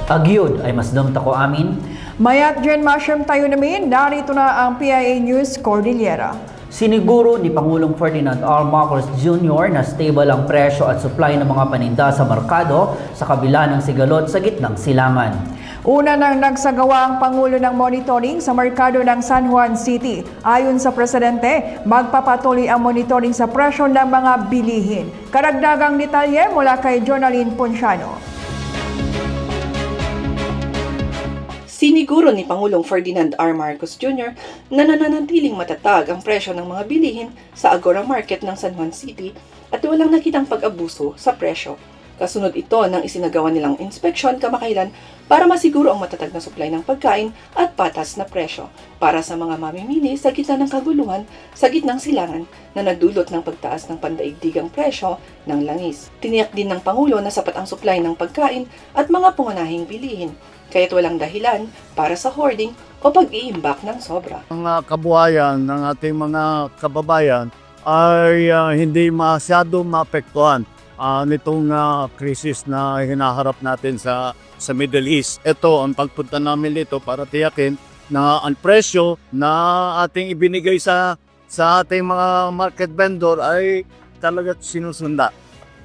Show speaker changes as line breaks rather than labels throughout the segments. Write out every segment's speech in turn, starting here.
Agyod ay masdam tako amin.
Mayat dyan masyam tayo namin, narito na ang PIA News Cordillera.
Siniguro ni Pangulong Ferdinand R. Marcos Jr. na stable ang presyo at supply ng mga paninda sa merkado sa kabila ng sigalot sa gitnang silangan.
Una nang nagsagawa ang Pangulo ng monitoring sa merkado ng San Juan City. Ayon sa Presidente, magpapatuloy ang monitoring sa presyo ng mga bilihin. Karagdagang detalye mula kay Jonalyn Ponciano.
Siniguro ni Pangulong Ferdinand R. Marcos Jr. na nananatiling matatag ang presyo ng mga bilihin sa Agora Market ng San Juan City at walang nakitang pag-abuso sa presyo. Kasunod ito ng isinagawa nilang inspeksyon kamakailan para masiguro ang matatag na supply ng pagkain at patas na presyo para sa mga mamimili sa gitna ng kaguluhan sa gitnang silangan na nagdulot ng pagtaas ng pandaigdigang presyo ng langis. Tiniyak din ng Pangulo na sapat ang supply ng pagkain at mga pangunahing bilihin, kaya't walang dahilan para sa hoarding o pag-iimbak ng sobra.
Mga kabuhayan ng ating mga kababayan ay hindi masyado maapektuhan nitong krisis na hinaharap natin sa Middle East. Ito ang pagpunta namin dito para tiyakin na ang presyo na ating ibinigay sa ating mga market vendor ay talaga sinusunda.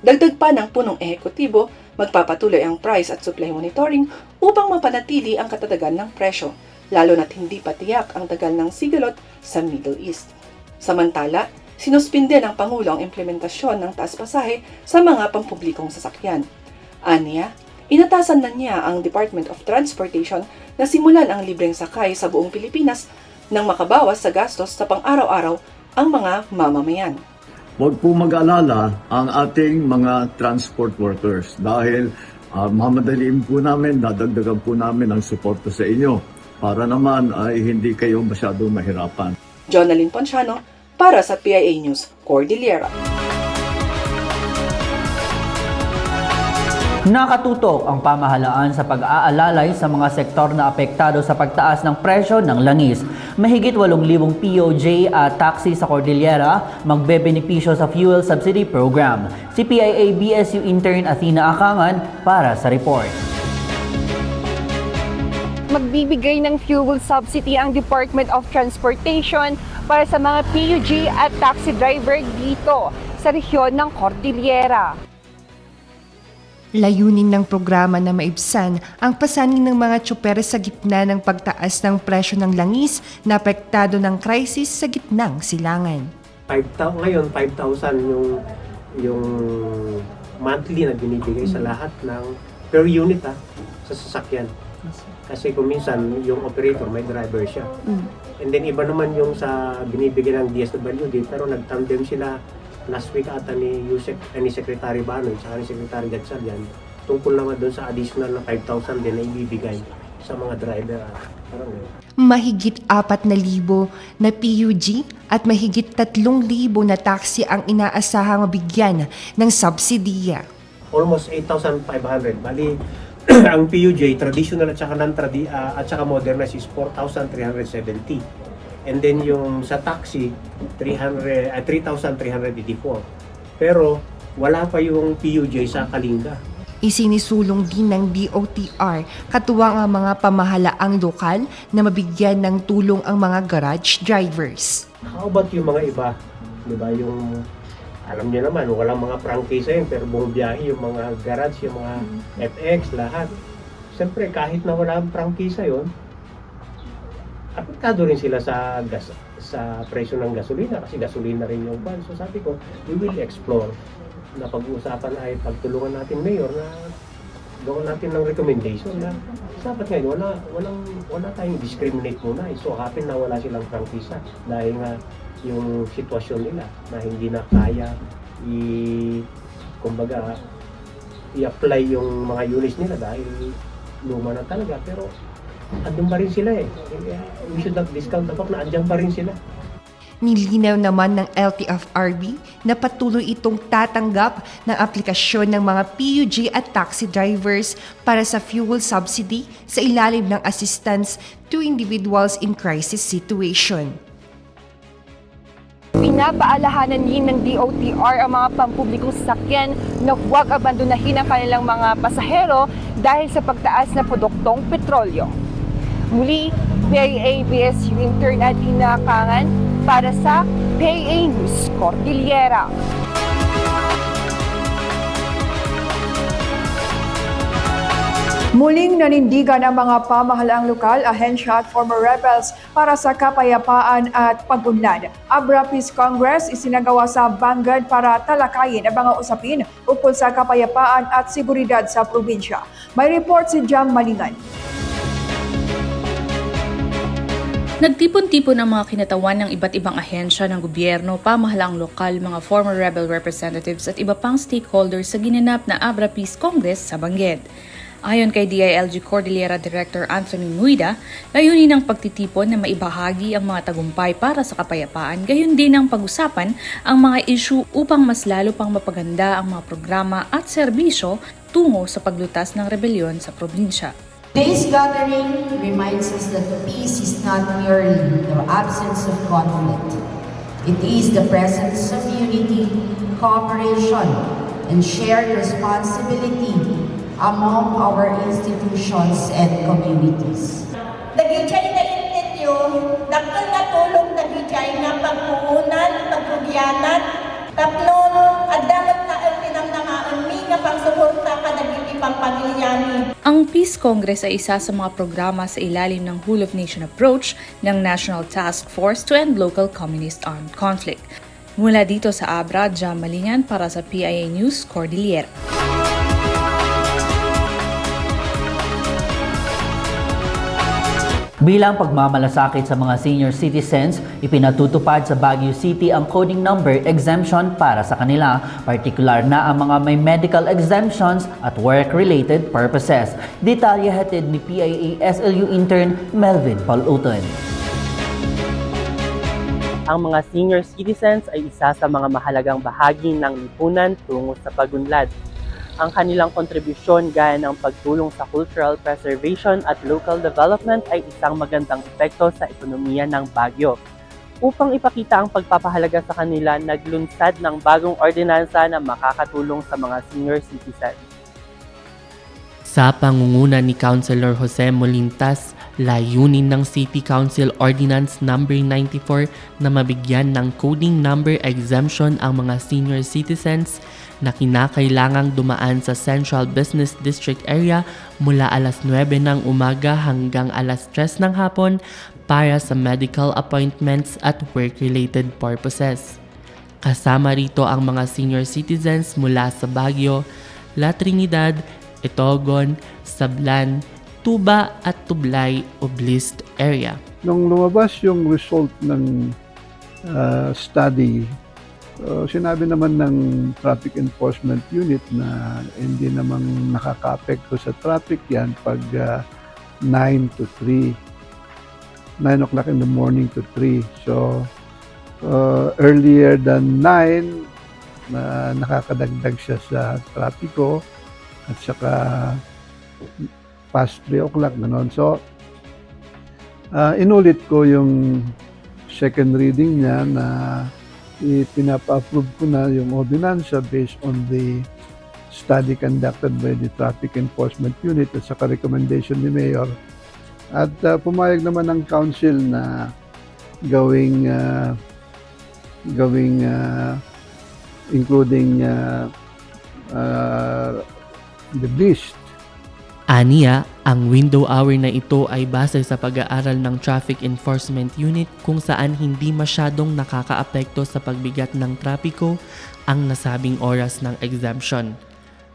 Dagdag pa ng punong ehekutibo, magpapatuloy ang price at supply monitoring upang mapanatili ang katatagan ng presyo, lalo na't hindi pa tiyak ang tagal ng sigalot sa Middle East. Samantala, sinuspinde ng Pangulo ang implementasyon ng taas pasahe sa mga pampublikong sasakyan. Aniya, inatasan na niya ang Department of Transportation na simulan ang libreng sakay sa buong Pilipinas nang makabawas sa gastos sa pang-araw-araw ang mga mamamayan.
Huwag po mag-alala ang ating mga transport workers dahil mamadaliin po namin, dadagdagan po namin ang suporta sa inyo para naman ay hindi kayo masyadong mahirapan.
Jonalyn Ponciano para sa PIA News Cordillera.
Nakatutok ang pamahalaan sa pag-aalalay sa mga sektor na apektado sa pagtaas ng presyo ng langis. Mahigit 8,000 POJ at taxi sa Cordillera magbebenepisyo sa fuel subsidy program. Si PIA BSU intern Athena Akangan para sa report.
Magbibigay ng fuel subsidy ang Department of Transportation para sa mga PUJ at taxi driver dito sa rehiyon ng Cordillera.
Layunin ng programa na maibsan ang pasanin ng mga tsuper sa gitna ng pagtaas ng presyo ng langis na apektado ng krisis sa gitnang silangan.
Ngayon, 5,000 yung monthly na binibigay sa lahat ng per unit sa sasakyan. Kasi kung minsan yung operator may driver siya. And then iba naman yung sa binibigay ng DSWD pero nagtandem sila last week ata ni Secretary Banoy at ni Secretary Gatchalian tungkol naman doon sa additional na 5,000 din na ibibigay sa mga driver.
Mahigit 4,000 na PUG at mahigit 3,000 na taxi ang inaasahang mabigyan ng subsidiya.
Almost 8,500. Bali, ang PUJ, traditional at saka at saka modernized is 4,370. And then yung sa taxi, 3,384. Pero wala pa yung PUJ sa Kalinga.
Isinisulong din ng DOTR katuwang ang mga pamahalaang lokal na mabigyan ng tulong ang mga garage drivers.
How about yung mga iba? Diba yung, alam niyo naman, walang mga prangkisa yun, pero buong biyahe yung mga garage, yung mga FX, lahat. Siyempre, kahit na walang prangkisa yun, apektado rin sila sa presyo ng gasolina kasi gasolina rin yung ban. So sabi ko, we will explore na pag-uusapan ay pagtulungan natin mayor na gawin natin ng recommendation na dapat ngayon wala tayong discriminate muna. So happen na wala silang prangkisa dahil nga yung sitwasyon nila na hindi na kaya kumbaga i-apply yung mga units nila dahil luma na talaga pero andun pa rin sila we should not discount the fact na andyan pa rin sila.
Nilinaw naman ng LTFRB na patuloy itong tatanggap ng aplikasyon ng mga PUJ at taxi drivers para sa fuel subsidy sa ilalim ng assistance to individuals in crisis situation.
Pinapaalahanan din ng DOTR ang mga pampublikong sasakyan na huwag abandonahin ang kanilang mga pasahero dahil sa pagtaas na produktong petrolyo. Muli, PIA-ABS Intern Adina Kangan para sa PIA News Cordillera.
Muling nanindigan ang mga pamahalaang lokal, ahensya at former rebels para sa kapayapaan at pag-unlad. Abra Peace Congress isinagawa sa Bangged para talakayin ang mga usapin ukol sa kapayapaan at seguridad sa probinsya. May report si Jam Malingan.
Nagtipon-tipon ang mga kinatawan ng iba't ibang ahensya ng gobyerno, pamahalaang lokal, mga former rebel representatives at iba pang stakeholders sa ginanap na Abra Peace Congress sa Bangged. Ayon kay DILG Cordillera Director Anthony Muida, layunin ng pagtitipon na maibahagi ang mga tagumpay para sa kapayapaan, gayon din ang pag-usapan ang mga issue upang mas lalo pang mapaganda ang mga programa at serbisyo tungo sa paglutas ng rebelyon sa probinsya.
Today's gathering reminds us that peace is not merely the absence of conflict. It is the presence of unity, cooperation, and shared responsibility among our institutions and communities.
Nagijay na intinyo, dakal na tulong nagijay na pagpuunan, pagpugyanan, tapnon, at dapat na pinamnangaan mi nga pagsuporta ka nagigipang pamilyani.
Ang Peace Congress ay isa sa mga programa sa ilalim ng Whole of Nation approach ng National Task Force to End Local Communist Armed Conflict. Mula dito sa Abra, Jam Malingan para sa PIA News Cordillera.
Bilang pagmamalasakit sa mga senior citizens, ipinatutupad sa Baguio City ang coding number exemption para sa kanila, partikular na ang mga may medical exemptions at work-related purposes. Detalye hatid ni PIA SLU intern Melvin Pauluton.
Ang mga senior citizens ay isa sa mga mahalagang bahagi ng lipunan tungo sa pag-unlad. Ang kanilang kontribusyon gaya ng pagtulong sa cultural preservation at local development ay isang magandang epekto sa ekonomiya ng Baguio. Upang ipakita ang pagpapahalaga sa kanila, naglunsad ng bagong ordinansa na makakatulong sa mga senior citizens.
Sa pangunguna ni Councilor Jose Molintas, layunin ng City Council Ordinance No. 94 na mabigyan ng coding number exemption ang mga senior citizens na kinakailangang dumaan sa Central Business District area mula alas 9 ng umaga hanggang alas 3 ng hapon para sa medical appointments at work-related purposes. Kasama rito ang mga senior citizens mula sa Baguio, La Trinidad, Itogon, Sablan, Tuba at Tublay Oblast area.
Nung lumabas yung result ng study, sinabi naman ng Traffic Enforcement Unit na hindi namang nakaka-apekto sa traffic yan pag 9 to 3. 9 o'clock in the morning to 3. So, earlier than 9, nakakadagdag siya sa trapiko at saka past 3 o'clock, gano'n. So, inulit ko yung second reading niya na ipinapa-approve ko na yung ordinansa based on the study conducted by the Traffic Enforcement Unit at saka recommendation ni Mayor. At pumayag naman ng Council na gawing including the list.
Aniya, ang window hour na ito ay base sa pag-aaral ng Traffic Enforcement Unit kung saan hindi masyadong nakakaapekto sa pagbigat ng trapiko ang nasabing oras ng exemption.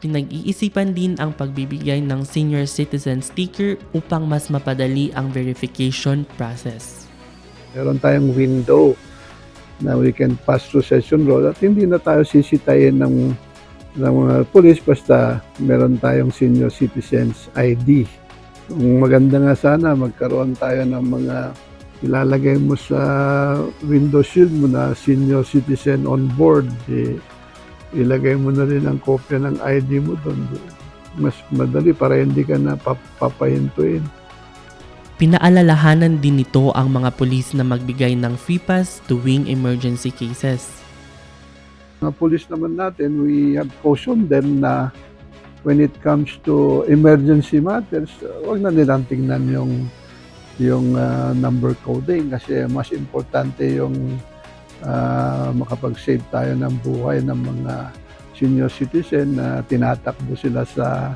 Pinag-iisipan din ang pagbibigay ng senior citizen sticker upang mas mapadali ang verification process.
Meron tayong window na we can pass through Session Road at hindi na tayo sisitayin ng mga pulis basta meron tayong senior citizens ID. Kung maganda nga sana magkaroon tayo ng mga ilalagay mo sa window shield mo na senior citizen on board. Ilagay mo na rin ang kopya ng ID mo doon. Mas madali para hindi ka na papahintuin.
Pinaalalahanan din nito ang mga pulis na magbigay ng free pass tuwing emergency cases.
Mga pulis naman natin, we have cautioned them na when it comes to emergency matters, huwag na nilang tingnan yung number coding kasi mas importante yung makapag-save tayo ng buhay ng mga senior citizen na tinatakbo sila sa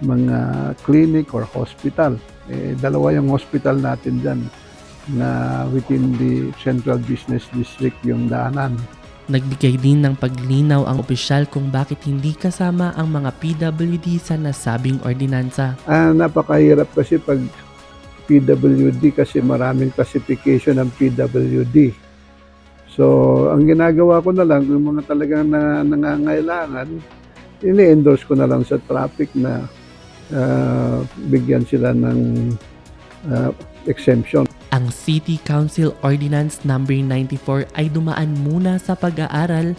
mga clinic or hospital. Dalawa yung hospital natin dyan na within the Central Business District yung daanan.
Nagbigay din ng paglinaw ang opisyal kung bakit hindi kasama ang mga PWD sa nasabing ordinansa.
Napakahirap kasi pag PWD kasi maraming classification ng PWD. So, ang ginagawa ko na lang, yung mga talagang nangangailangan, ini-endorse ko na lang sa traffic na bigyan sila ng exemption.
Ang City Council Ordinance No. 94 ay dumaan muna sa pag-aaral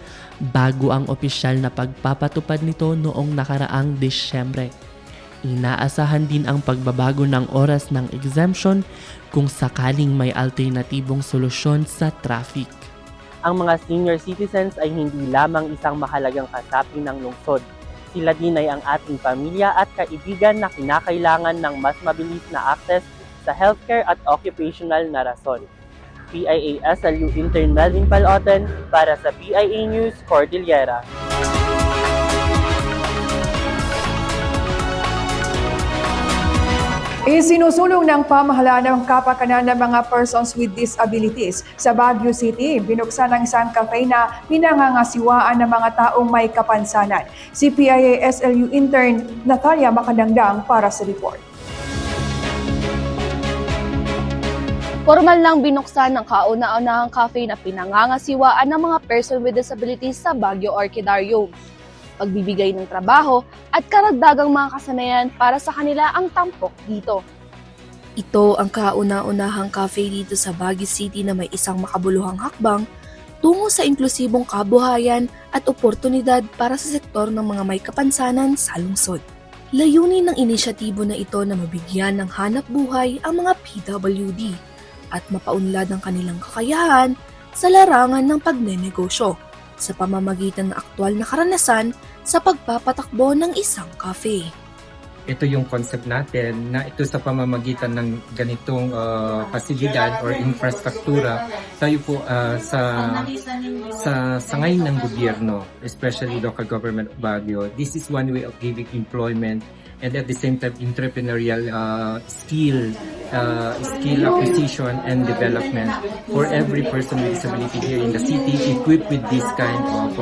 bago ang opisyal na pagpapatupad nito noong nakaraang Disyembre. Inaasahan din ang pagbabago ng oras ng exemption kung sakaling may alternatibong solusyon sa traffic. Ang mga senior citizens ay hindi lamang isang mahalagang kasapi ng lungsod. Sila din ay ang ating pamilya at kaibigan na kinakailangan ng mas mabilis na access sa healthcare at occupational na rason. PIA SLU Intern Melvin Paloten para sa PIA News Cordillera.
Isinusulong ng pamahalaan ng kapakanan ng mga persons with disabilities sa Baguio City. Binuksan ang isang cafe na pinangangasiwaan ng mga taong may kapansanan. Si PIA SLU Intern Natalia Macadangdang para sa report.
Formal lang binuksan ng kauna-unahang cafe na pinangangasiwaan ng mga person with disabilities sa Baguio Orchidarium. Pagbibigay ng trabaho at karagdagang mga kasanayan para sa kanila ang tampok dito. Ito ang kauna-unahang cafe dito sa Baguio City na may isang makabuluhang hakbang tungo sa inklusibong kabuhayan at oportunidad para sa sektor ng mga may kapansanan sa lungsod. Layunin ng inisyatibo na ito na mabigyan ng hanap buhay ang mga PWD at mapaunlad ang kanilang kakayahan sa larangan ng pagnenegosyo sa pamamagitan ng aktwal na karanasan sa pagpapatakbo ng isang cafe.
Ito yung concept natin na ito sa pamamagitan ng ganitong pasilidad or infrastruktura, tayo po sa sangay ng gobyerno, especially local government of Baguio, this is one way of giving employment and at the same time entrepreneurial skill acquisition and development for every person with disability here in the city, equipped with this kind of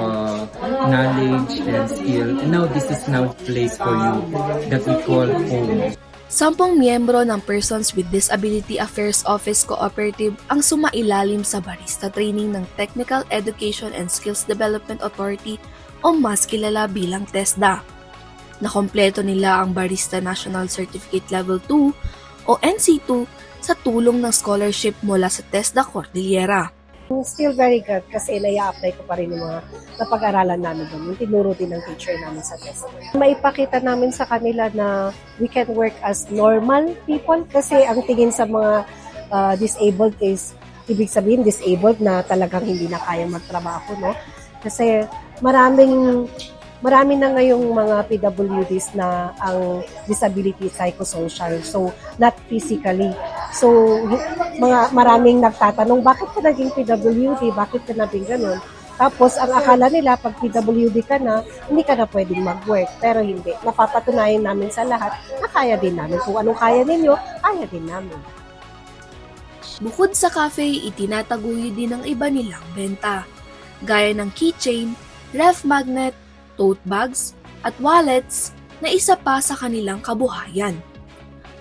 knowledge and skill. And now this is now the place for you that we call home.
10 miyembro ng Persons with Disability Affairs Office Cooperative ang sumailalim sa barista training ng Technical Education and Skills Development Authority o mas kilala bilang TESDA. Nakompleto nila ang Barista National Certificate Level 2 o NC2 sa tulong ng scholarship mula sa TESDA Cordillera.
Still very good kasi nai-apply ko pa rin yung mga napag-aralan namin doon, yung tinuro din ng teacher namin sa TESDA. Maipakita namin sa kanila na we can work as normal people kasi ang tingin sa mga disabled is, ibig sabihin disabled na talagang hindi na kaya magtrabaho, no? Kasi marami na ngayong mga PWDs na ang disability psychosocial, so not physically. So maraming nagtatanong, bakit ka naging PWD? Bakit ka naging ganun? Tapos ang akala nila, pag PWD ka na, hindi ka na pwedeng mag-work. Pero hindi. Napapatunayan namin sa lahat na kaya din namin. Kung anong kaya ninyo, kaya din namin.
Bukod sa cafe, itinataguyod din ang iba nilang benta, gaya ng keychain, ref magnet, tote bags, at wallets na isa pa sa kanilang kabuhayan.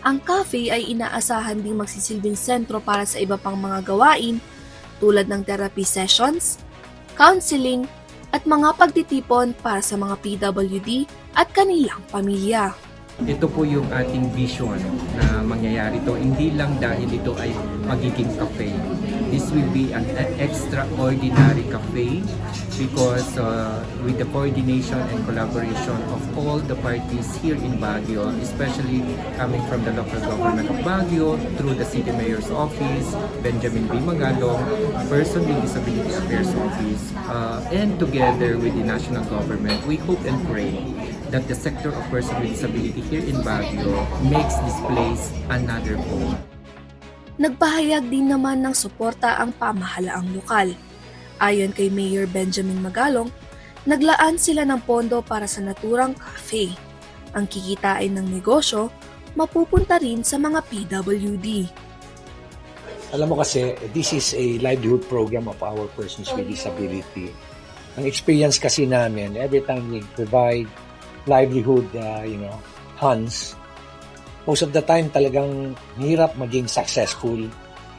Ang cafe ay inaasahan ding magsisilbing sentro para sa iba pang mga gawain tulad ng therapy sessions, counseling, at mga pagtitipon para sa mga PWD at kanilang pamilya.
Ito po yung ating vision na mangyayari ito. Hindi lang dahil ito ay magiging cafe. This will be an extraordinary cafe because with the coordination and collaboration of all the parties here in Baguio, especially coming from the local government of Baguio, through the City Mayor's Office, Benjamin B. Magalong, Person with Disability Affairs Office, and together with the national government, we hope and pray that the sector of person with disability here in Baguio makes this place another home.
Nagpahayag din naman ng suporta ang pamahalaang lokal. Ayon kay Mayor Benjamin Magalong, naglaan sila ng pondo para sa naturang cafe. Ang kikitain ng negosyo, mapupunta rin sa mga PWD.
Alam mo kasi, this is a livelihood program of our persons with disability. Ang experience kasi namin, every time we provide livelihood, funds, most of the time talagang hirap maging successful,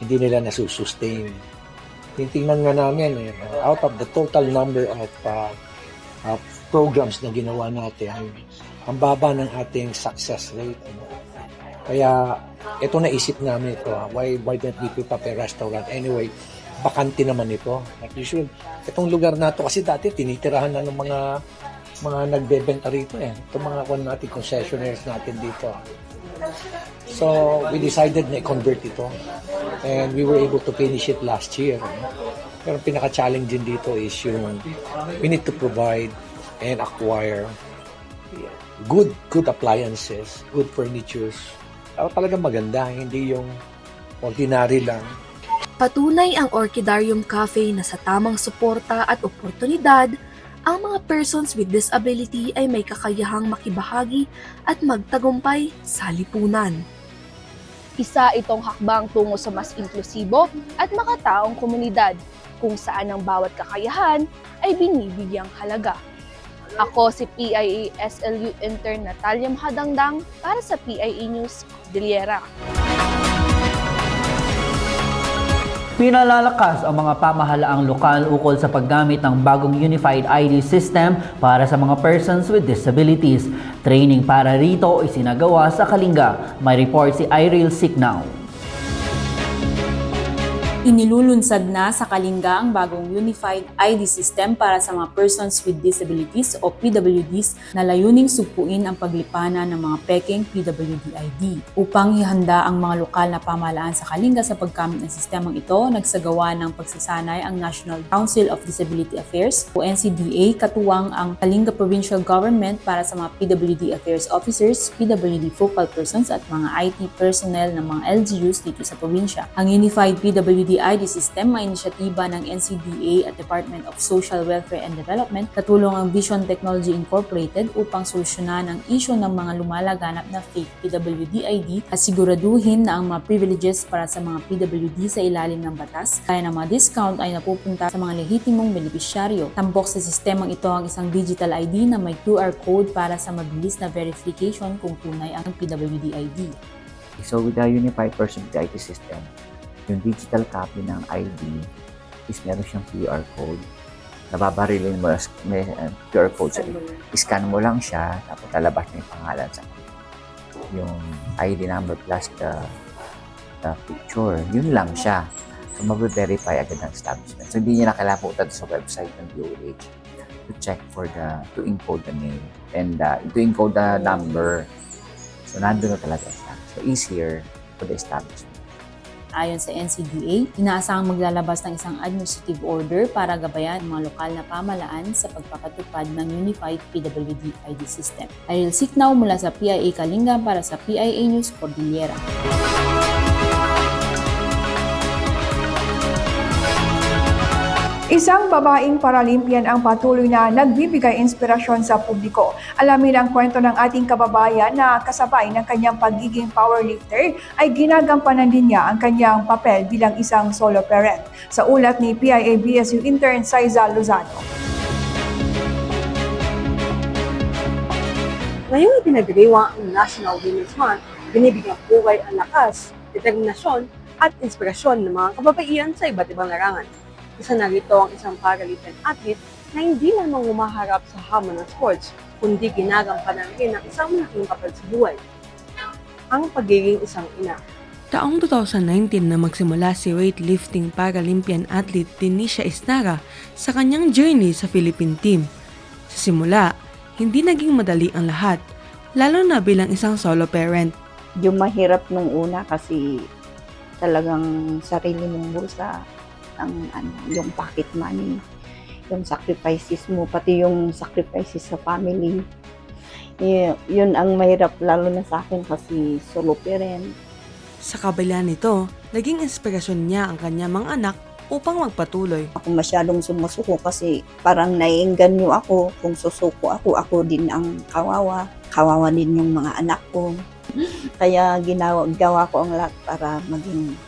hindi nila nasusustain. Tingnan nga namin, out of the total number of programs na ginawa natin, ang baba ng ating success rate. Kaya ito naisip namin ito, why don't we put up a restaurant? Anyway, bakante naman ito. Usually, itong lugar na ito, kasi dati tinitirahan na ng mga nagbebenta rito itong mga concessionaires natin dito. So we decided na i-convert ito and we were able to finish it last year. Pero pinaka-challenge din dito is yung we need to provide and acquire good appliances, good furnitures. Talagang maganda, hindi yung ordinary lang.
Patunay ang Orchidarium Cafe na sa tamang suporta at oportunidad, ang mga persons with disability ay may kakayahang makibahagi at magtagumpay sa lipunan. Isa itong hakbang tungo sa mas inklusibo at makataong komunidad kung saan ang bawat kakayahan ay binibigyang halaga. Ako si PIA SLU intern Natalia Mahadangdang para sa PIA News Cordillera.
Pinalalakas ang mga pamahalaang lokal ukol sa paggamit ng bagong Unified ID System para sa mga persons with disabilities. Training para rito isinagawa sa Kalinga. May report si Iril Siknao.
Inilulunsad na sa Kalinga ang bagong Unified ID System para sa mga persons with disabilities o PWDs na layuning sugpuin ang paglipana ng mga peking PWD ID. Upang ihanda ang mga lokal na pamahalaan sa Kalinga sa paggamit ng sistemang ito, nagsagawa ng pagsasanay ang National Council of Disability Affairs o NCDA katuwang ang Kalinga Provincial Government para sa mga PWD Affairs Officers, PWD Focal Persons at mga IT personnel ng mga LGUs dito sa probinsya. Ang Unified PWD ID System ay inisyatiba ng NCDA at Department of Social Welfare and Development katulong ang Vision Technology Incorporated upang solusyonan ang isyu ng mga lumalaganap na fake PWD ID at siguraduhin na ang mga privileges para sa mga PWD sa ilalim ng batas kaya ng mga discount ay napupunta sa mga lehitimong benepisyaryo. Tambok sa sistemang ito ang isang digital ID na may QR code para sa mabilis na verification kung tunay ang PWD ID.
So with the Unified Person with ID System, yung digital copy ng ID is meron siyang QR code. Nababarilin mo may QR code. So, scan mo lang siya, tapos lalabas na yung pangalan sa yung ID number plus the picture. Yun lang siya. So, mabe-verify agad ng establishment. So, hindi niya na kailangan punta sa website ng DOH to check to encode the name and to encode the number. So, nandun na talaga siya. So, easier for the establishment.
Ayon sa NCDA, inaasahang maglalabas ng isang administrative order para gabayan ang mga lokal na pamahalaan sa pagpapatupad ng Unified PWD ID System. Iril Siknao mula sa PIA Kalinga para sa PIA News Cordillera.
Isang babaeng Paralympian ang patuloy na nagbibigay inspirasyon sa publiko. Alamin ang kwento ng ating kababayan na kasabay ng kanyang pagiging powerlifter ay ginagampanan din niya ang kanyang papel bilang isang solo parent. Sa ulat ni PIA-BSU intern Saiza Lozano.
Ngayong ipinagdiriwang ang National Women's Month, binibigyang buhay ang lakas, determinasyon at inspirasyon ng mga kababaihan sa iba't ibang larangan. Isa na rito ang isang Paralympian athlete na hindi lamang umaharap sa hamon ng sports, kundi ginagampanan rin ang isang malaking papel sa buhay, ang pagiging isang ina. Taong 2019 na magsimula si weightlifting Paralympian athlete Denisha Isnara sa kanyang journey sa Philippine team. Sa simula, hindi naging madali ang lahat, lalo na bilang isang solo parent.
Yung mahirap nung una kasi talagang sarili mong bulsa, yung pocket money, yung sacrifices mo, pati yung sacrifices sa family. Yun ang mahirap lalo na sa akin kasi solo parent.
Sa kabila nito, naging inspirasyon niya ang kanyang mga anak upang magpatuloy.
Ako masyadong sumusuko kasi parang naiengganyo ako. Kung susuko ako din ang kawawa. Kawawa din yung mga anak ko. Kaya gawa ko ang lahat para maging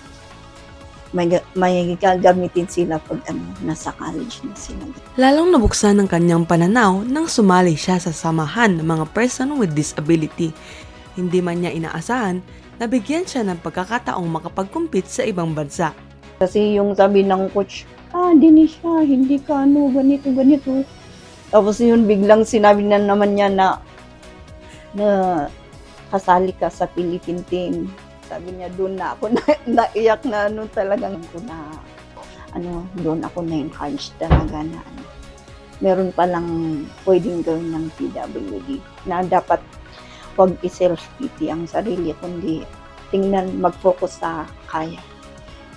may gagamitin sila pag nasa college na sila.
Lalong nabuksan ang kanyang pananaw nang sumali siya sa samahan ng mga person with disability. Hindi man niya inaasahan, nabigyan siya ng pagkakataong makapag-compete sa ibang bansa.
Kasi yung sabi ng coach, Denisha, hindi ka ganito. Tapos yun, biglang sinabi na naman niya na kasali ka sa Philippine team. Sabi niya, doon na ako naiyak na talagang doon ako na-encourage talaga na meron palang pwedeng gawin ng PWD na dapat huwag i-self-pity ang sarili, kundi tingnan, mag-focus sa kaya.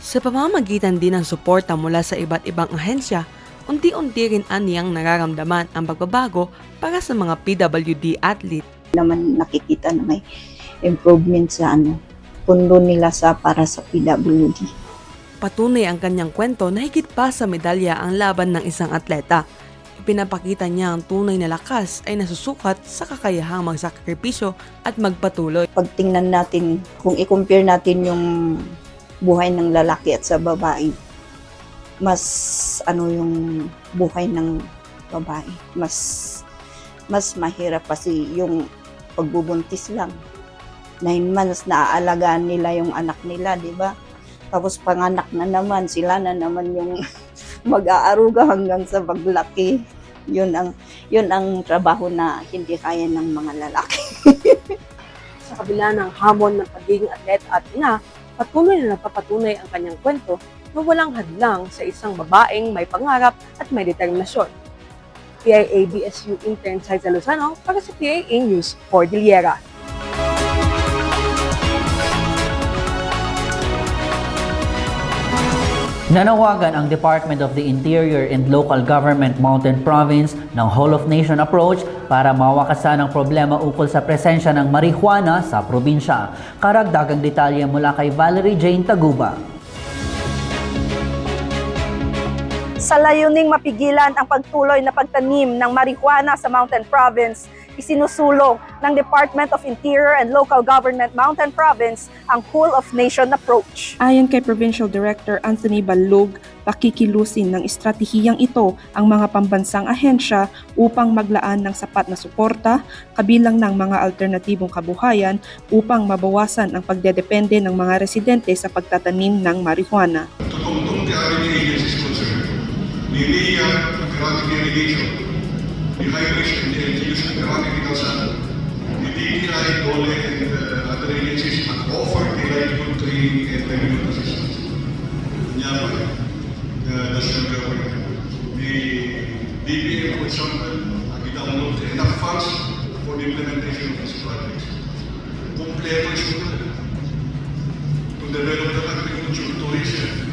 Sa pamamagitan din ng suporta mula sa iba't ibang ahensya, unti-unti rin aniyang nararamdaman ang pagbabago para sa mga PWD athlete.
Naman nakikita na may improvement sa pundo nila para sa PWD.
Patunay ang kanyang kwento na higit pa sa medalya ang laban ng isang atleta. Pinapakita niya ang tunay na lakas ay nasusukat sa kakayahang magsakripisyo at magpatuloy.
Pag tingnan natin, kung i-compare natin yung buhay ng lalaki at sa babae, mas yung buhay ng babae, mas mahirap kasi yung pagbubuntis lang. 9 months naaalagaan nila yung anak nila, di ba? Tapos panganak na naman, sila na naman yung mag-aaruga hanggang sa paglaki. Yun ang trabaho na hindi kaya ng mga lalaki.
Sa kabila ng hamon ng pagiging atleta at ina, patuloy na napapatunay ang kanyang kwento na walang hadlang sa isang babaeng may pangarap at may determinasyon. PIA-BSU intern Saiza Lozano para sa PIA News Cordillera.
Nanawagan ang Department of the Interior and Local Government Mountain Province ng Whole of Nation approach para mawakasan ang problema ukol sa presensya ng marijuana sa probinsya. Karagdagang detalye mula kay Valerie Jane Taguba.
Sa layuning mapigilan ang pagtuloy na pagtanim ng marijuana sa Mountain Province, isinusulong ng Department of Interior and Local Government Mountain Province ang Whole of Nation approach.
Ayon kay Provincial Director Anthony Balug, pakikilusin ng estratehiyang ito ang mga pambansang ahensya upang maglaan ng sapat na suporta, kabilang ng mga alternatibong kabuhayan upang mabawasan ang pagdedepende ng mga residente sa pagtatanim ng marijuana.
The aquatic irrigation, the hydration, the use of aquatic sand, the DTI, DOLE, and other agencies offer the livelihood training and livelihood assistance. National government, the DBM, for example, download enough funds for the implementation of these projects. Kompleto ito to develop the agriculture, tourism.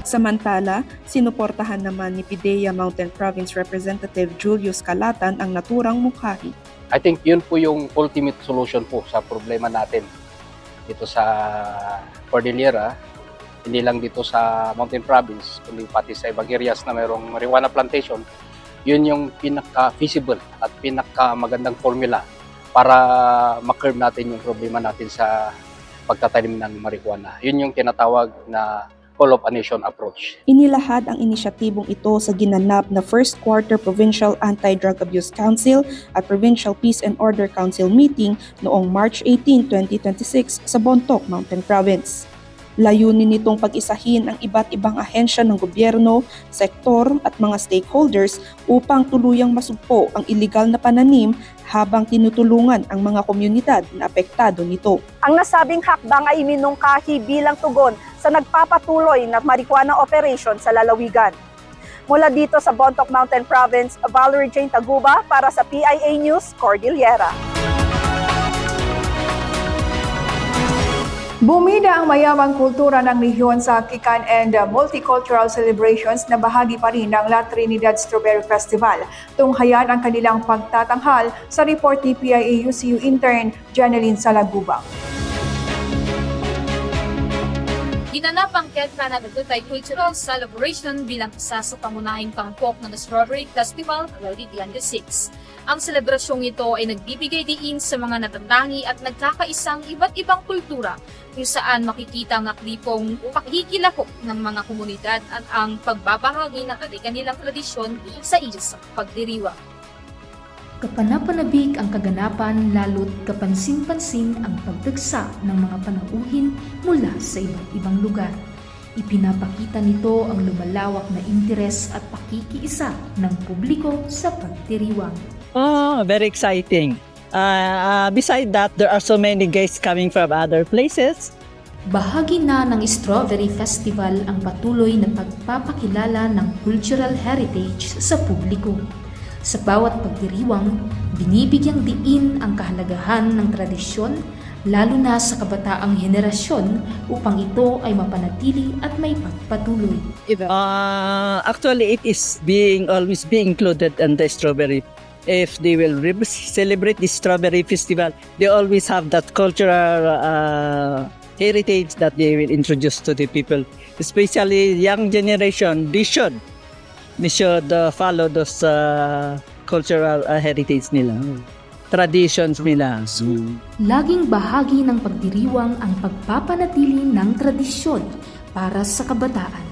Samantala, sinuportahan naman ni PIDEA Mountain Province Representative Julius Calatan ang naturang mukhahi.
I think yun po yung ultimate solution po sa problema natin dito sa Cordillera, hindi lang dito sa Mountain Province, kundi pati sa ibang areas na mayroong marijuana plantation. Yun yung pinaka-feasible at pinaka-magandang formula para ma-curb natin yung problema natin sa pagtatanim ng marijuana. Yun yung tinatawag na Whole of a Nation approach.
Inilahad ang inisyatibong ito sa ginanap na First Quarter Provincial Anti-Drug Abuse Council at Provincial Peace and Order Council meeting noong March 18, 2026 sa Bontoc, Mountain Province. Layunin nitong pag-isahin ang iba't ibang ahensya ng gobyerno, sektor at mga stakeholders upang tuluyang masugpo ang iligal na pananim habang tinutulungan ang mga komunidad na apektado nito.
Ang nasabing hakbang ay iminungkahi bilang tugon sa nagpapatuloy na marijuana operation sa lalawigan. Mula dito sa Bontoc Mountain Province, Valerie Jane Taguba para sa PIA News, Cordillera.
Bumida ang mayamang kultura ng rehiyon sa Kikan and Multicultural Celebrations na bahagi pa rin ng La Trinidad Strawberry Festival. Tunghayan ang kanilang pagtatanghal sa report ni PIA-UCU intern Janeline Salagubang.
Ginanap ang Kedka na Dagutay Cultural Celebration bilang isa sa pangunahing tampok ng Strawberry Festival 2026. Ang selebrasyong ito ay nagbibigay diin sa mga natantangi at nagkakaisang iba't ibang kultura kung saan makikita ang aktibong pakikilahok ng mga komunidad at ang pagbabahagi ng kanilang tradisyon sa isang pagdiriwang.
Kapanapanabik ang kaganapan lalo't kapansin-pansin ang pagdagsa ng mga panauhin mula sa iba't ibang lugar. Ipinapakita nito ang lumalawak na interes at pakikiisa ng publiko sa pagdiriwang.
Oh, very exciting. Beside that, there are so many guests coming from other places.
Bahagi na ng Strawberry Festival ang patuloy na pagpapakilala ng cultural heritage sa publiko. Sa bawat pagdiriwang, binibigyang diin ang kahalagahan ng tradisyon, lalo na sa kabataang henerasyon upang ito ay mapanatili at may pagpatuloy.
Actually, it is always being included in the strawberry. If they will celebrate the Strawberry Festival, they always have that cultural heritage that they will introduce to the people. Especially young generation, they should follow those cultural heritage nila, traditions nila.
Laging bahagi ng pagdiriwang ang pagpapanatili ng tradisyon para sa kabataan.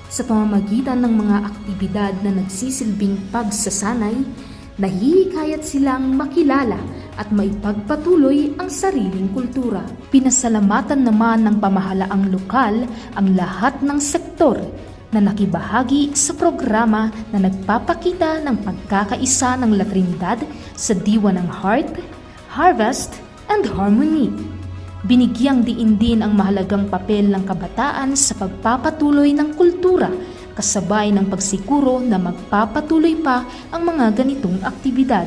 Sa pamamagitan ng mga aktibidad na nagsisilbing pagsasanay, nahihikayat silang makilala at maipagpatuloy ang sariling kultura. Pinasalamatan naman ng pamahalaang lokal ang lahat ng sektor na nakibahagi sa programa na nagpapakita ng pagkakaisa ng La Trinidad sa diwa ng Heart, Harvest, and Harmony. Binigyang diin din ang mahalagang papel ng kabataan sa pagpapatuloy ng kultura kasabay ng pagsiguro na magpapatuloy pa ang mga ganitong aktibidad.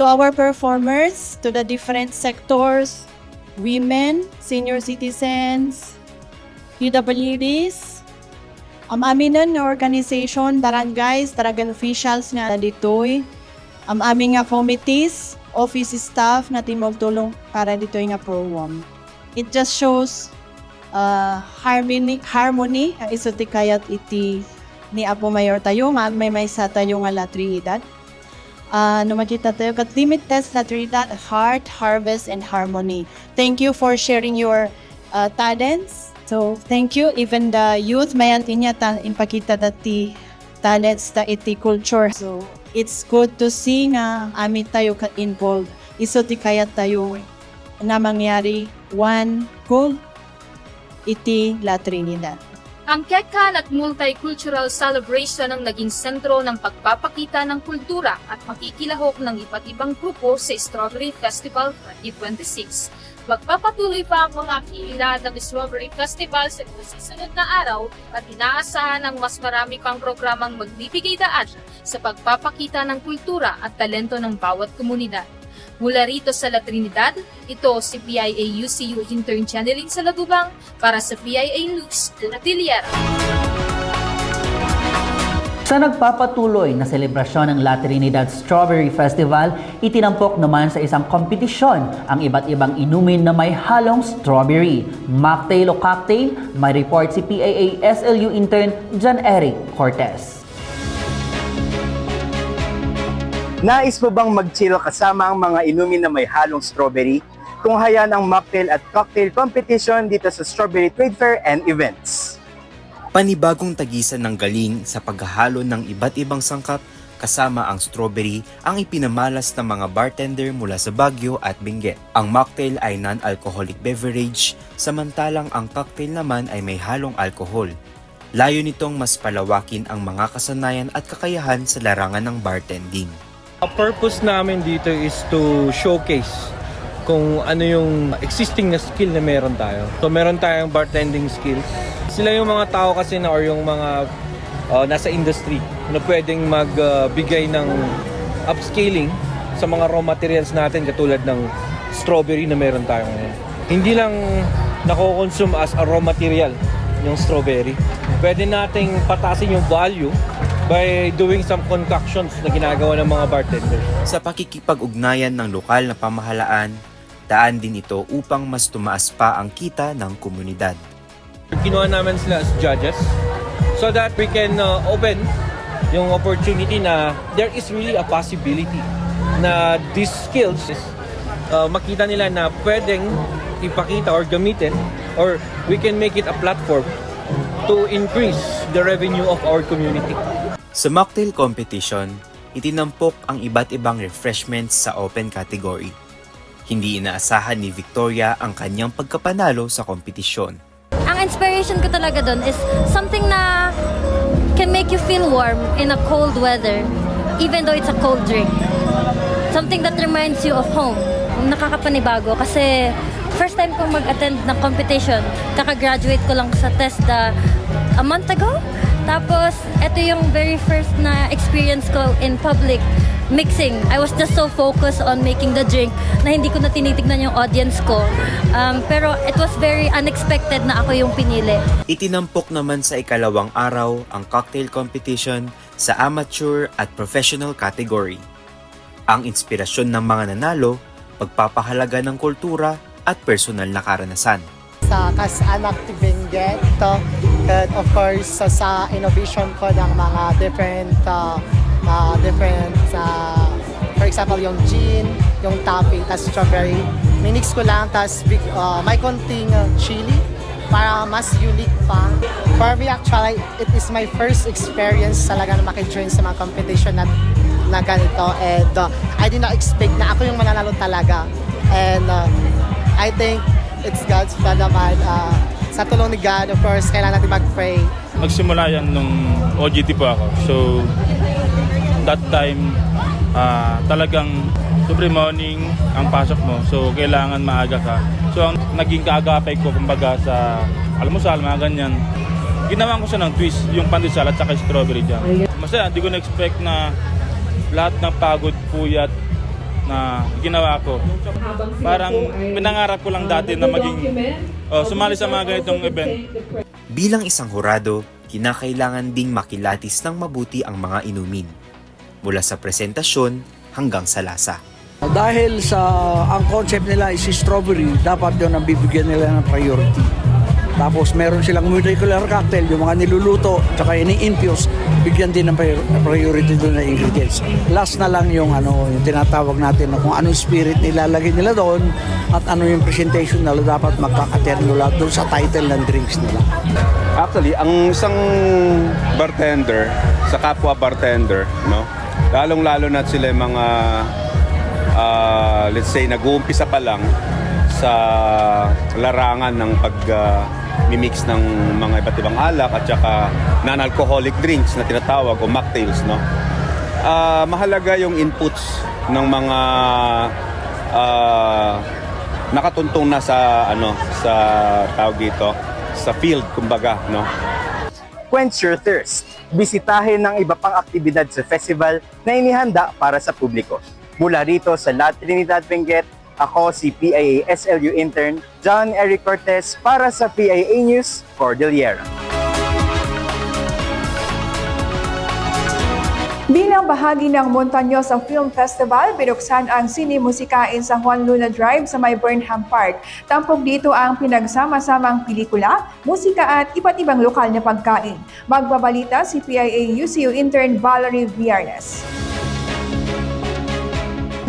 To our performers, to the different sectors, women, senior citizens, PWDs, amin na organization, barangays, daragan officials nga dito'y, aming nga committees, office staff na timogtulong para dito'y nga program. It just shows harmony, iso ti kayat iti ni Apo Mayor tayo, may sa tayo nga La Trinidad. Makita tayo, kat limit test La Trinidad, Heart, Harvest, and Harmony. Thank you for sharing your talents. So, thank you. Even the youth, mayan tinya impakita dati talents ta iti culture. So, it's good to see nga amit tayo ka-involved. Iso ti kaya tayo na mangyari one goal iti La Trinidad.
Ang Kekan at Multicultural Celebration ang naging sentro ng pagpapakita ng kultura at makikilahok ng iba't ibang grupo sa Strawberry Festival 2026. Magpapatuloy pa ang mga aktibidad ng Strawberry Festival sa susunod na araw at inaasahan ng mas marami pang programang magbibigay daan sa pagpapakita ng kultura at talento ng bawat komunidad. Mula rito sa La Trinidad, ito si PIA-UCU intern Janeline Salagubang para sa PIA News, Cordillera.
Sa nagpapatuloy na selebrasyon ng La Trinidad Strawberry Festival, itinampok naman sa isang kompetisyon ang iba't ibang inumin na may halong strawberry. Mocktail o cocktail, may report si PIA SLU intern John Eric Cortez.
Nais mo bang mag-chill kasama ang mga inumin na may halong strawberry? Tunghayan ang mocktail at cocktail competition dito sa Strawberry Trade Fair and Events.
Panibagong tagisan ng galing sa paghahalo ng iba't ibang sangkap
Kasama ang strawberry ang ipinamalas ng mga bartender mula sa Baguio at Benguet. Ang mocktail ay non-alcoholic beverage, samantalang ang cocktail naman ay may halong alkohol. Layo nitong mas palawakin ang mga kasanayan at kakayahan sa larangan ng bartending.
Ang purpose namin dito is to showcase kung ano yung existing na skill na meron tayo. So meron tayong bartending skills. Sila yung mga tao kasi na or yung mga nasa industry na pwedeng magbigay ng upscaling sa mga raw materials natin katulad ng strawberry na meron tayo ngayon. Hindi lang nako-consume as a raw material yung strawberry. Pwede nating patasin yung value by doing some concoctions na ginagawa ng mga bartender.
Sa pakikipag-ugnayan ng lokal na pamahalaan, daan din ito upang mas tumaas pa ang kita ng komunidad.
Kinuha namin sila as judges so that we can open yung opportunity na there is really a possibility na these skills makita nila na pwedeng ipakita or gamitin or we can make it a platform to increase the revenue of our community.
Sa mocktail competition, itinampok ang iba't ibang refreshments sa open category. Hindi inaasahan ni Victoria ang kanyang pagkapanalo sa kompetisyon.
Ang inspiration ko talaga doon is something na can make you feel warm in a cold weather, even though it's a cold drink. Something that reminds you of home. Nakakapanibago kasi first time kong mag-attend ng competition. Kaka-graduate ko lang sa TESDA a month ago. Tapos, ito yung very first na experience ko in public mixing. I was just so focused on making the drink na hindi ko na tinitignan yung audience ko. Pero it was very unexpected na ako yung pinili.
Itinampok naman sa ikalawang araw ang cocktail competition sa amateur at professional category. Ang inspirasyon ng mga nanalo, pagpapahalaga ng kultura at personal na karanasan.
Sa Kas-anak ti Benguet, of course sa innovation ko ng mga different for example yung gin, yung topping, tas strawberry. Minix ko lang, tas may konting chili para mas unique pa. For me actually, it is my first experience talaga na makijoin sa mga competition na ganito, and I did not expect na ako yung mananalo talaga, and I think it's God's plan naman. Sa tulong ni God, of course, kailangan natin mag-pray.
Nagsimula yan nung OJT po ako. So, that time, talagang every morning ang pasok mo. So, kailangan maaga ka. So, ang naging kaagapay ko, kumbaga sa almusal, mga ganyan, ginawa ko siya ng twist, yung pandesal at saka strawberry jam. Masaya, hindi ko na-expect na lahat ng pagod, puyat, na ginawa ko. Parang pinangarap ko lang dati na maging sumali sa mga ganitong event.
Bilang isang hurado, kinakailangan ding makilatis ng mabuti ang mga inumin. Mula sa presentasyon hanggang sa lasa.
Dahil sa ang concept nila is strawberry, dapat yun ang bibigyan nila ng priority. Tapos meron silang molecular cocktail, yung mga niluluto, tsaka ini-infuse, bigyan din ng priority doon na ingredients. Last na lang yung yung tinatawag natin na kung anong spirit nilalagay nila doon at ano yung presentation nila, dapat magkakaterno lahat doon sa title ng drinks nila.
Actually, ang isang bartender sa kapwa bartender, no? Lalong-lalo na sila mga let's say nag-uumpisa pa lang sa larangan ng mimix ng mga iba't ibang alak at saka non-alcoholic drinks na tinatawag o mocktails, no? Mahalaga yung inputs ng mga nakatuntong na sa sa tawag dito, sa field kumbaga, no?
Quench your thirst. Bisitahin ng iba pang aktibidad sa festival na inihanda para sa publiko. Mula rito sa La Trinidad, Benguet, ako si PIA SLU intern John Eric Cortez para sa PIA News Cordillera.
Bilang bahagi ng Montañosa Film Festival, binuksan ang Sine Musikain sa Juan Luna Drive sa may Burnham Park. Tampok dito ang pinagsama-samang pelikula, musika at iba't ibang lokal na pagkain. Magbabalita si PIA UCU intern Valerie Viernes.